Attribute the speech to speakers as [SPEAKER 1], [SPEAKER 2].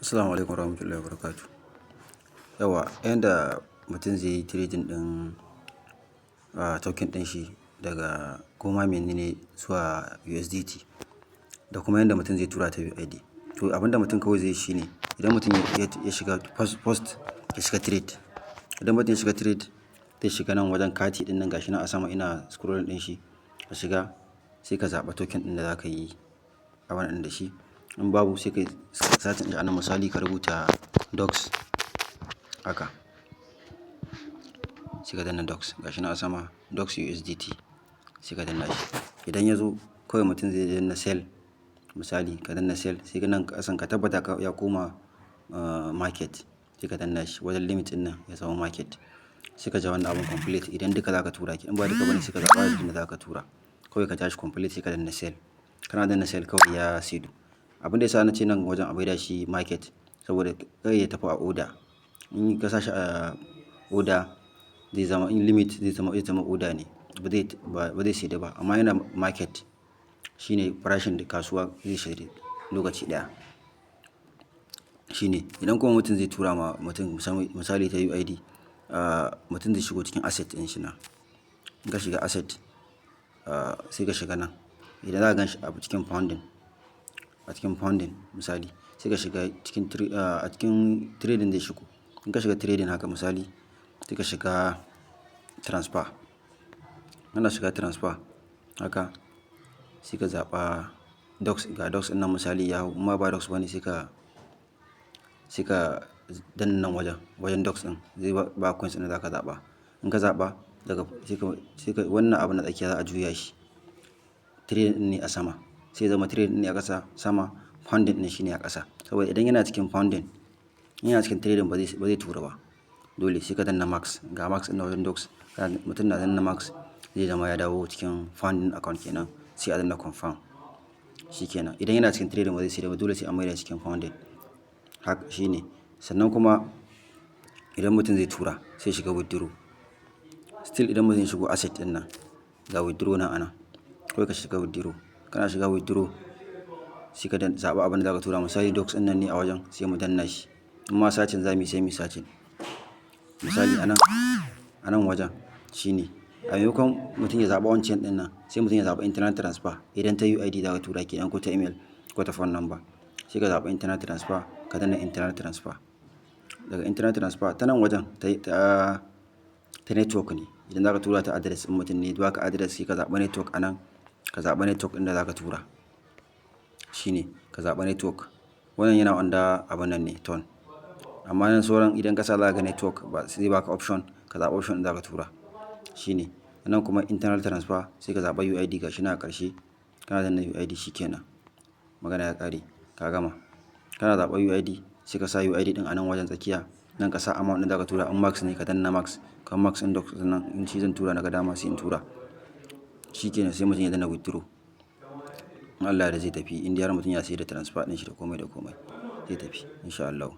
[SPEAKER 1] Assalamu alaikum warahmatullahi wabarakatuh. Yawa, yanda mutum zai yi trading ɗin token ɗin shi daga koma menene zuwa USDT, da kuma yanda mutum zai tura ta UID. To abinda mutum kawai zai yi shine, idan mutum ya shiga post ya shiga trade. Idan mutum ya shiga trade, zai shiga nan wajen kati ɗin nan gashi nan a sama ina scrolling ɗin shi. Ka shiga sai ka zaɓa token ɗin da za ka yi abin ɗin da shi. In babu sai ka searching a nan, misali ka rubuta docs haka. Sai ka danna docs gashi nan a sama, docs USDT sai ka danna shi. Idan ya zo kawai mutum zai danna sell, misali ka danna sell, sai ka nan ƙasan ka tabbata ya koma market, sai ka danna shi wajen limit ɗin nan ya zama market. Sai ka ja wannan abun complete idan duka za ka tura ki, in ba duka bane sai ka zaɓa abin da za ka tura. Kawai ka tashi complete sai ka danna sell. Kana danna sell kawai ya saidu. Abin da ya sa na ce nan wajen a maida shi market, saboda kar ya tafi a order. In ka sa shi a order zai zama in limit zai zama order ne, ba zai saidu ba. Amma yana market shine farashin da kasuwa zai saidu lokaci ɗaya. Shine idan kuma mutum zai tura ma mutum misali ta UID, mutum zai shigo cikin asset ɗin shi nan. In ka shiga asset sai ka shiga nan. Idan za ka gan shi a cikin pounding misali, sai ka shiga cikin trading zai shigo. In ka shiga trading haka misali, sai ka shiga transfer. Kana shiga transfer haka sai ka zaɓa docs, ga docs ɗin nan misali ya hau. In ma ba docs bane sai ka danna nan wajen docs ɗin zai ba coins ɗin da za ka zaɓa. In ka zaɓa sai ka wannan abin na tsakiya za a juya shi. Trading ɗin ne a sama, sai zama trading ne a ƙasa sama, pounding ɗin shine a ƙasa. Saboda idan yana cikin pounding, in yana cikin trading ba zai tura ba. Dole sai ka danna max, ga max ɗin wajen docs. Mutum na danna max zai zama ya dawo cikin pounding account kenan, sai a danna confirm. Shi kenan. Idan yana cikin trading ba zai saidu ba, dole sai an maida cikin pounding. Haka shine. Sannan kuma idan mutum zai tura sai shiga withdraw. Still idan mutum ya shigo asset ɗin nan, ga withdraw nan ana. Kawai ka shiga withdraw. Kana shiga withdraw sai ka zaɓa abin da za ka tura. Misali docs ɗin nan ne a wajen, sai mu danna shi. In ma searching za mu yi sai mu searching. Misali a nan wajen shine. A maimakon mutum ya zaɓa wancan ɗin nan, sai mutum ya zaɓa internal transfer. Idan ta UID za ka tura kenan ko ta email ko ta phone number, sai ka zaɓa internal transfer, ka danna internal transfer. Daga internal transfer ta nan wajen ta network ne. Idan za ka tura ta address ɗin mutum ne, ya baka address sai ka zaɓa network a nan. Ka zaɓa network ɗin da za ka tura. Shine ka zaɓa network. Wannan yana under abun nan ne, ton. Amma nan sauran idan ka sa za ka ga network zai baka option, ka zaɓa option ɗin da za ka tura. Shine. Nan kuma internal transfer sai ka zaɓa UID gashi nan a ƙarshe. Kana danna UID shi kenan. Magana ya ƙare, ka gama. Kana zaɓa UID sai ka sa UID ɗin a nan wajen tsakiya. Nan ka sa amount ɗin da za ka tura. In max ne ka danna max. Kan max ɗin docs ɗin nan in shi zan tura naga dama sai in tura. Shi kenan sai mutum ya danna withdraw. In Allah ya yarda zai tafi. In dai har mutum ya saida transfer ɗin shi da komai zai tafi in sha Allah.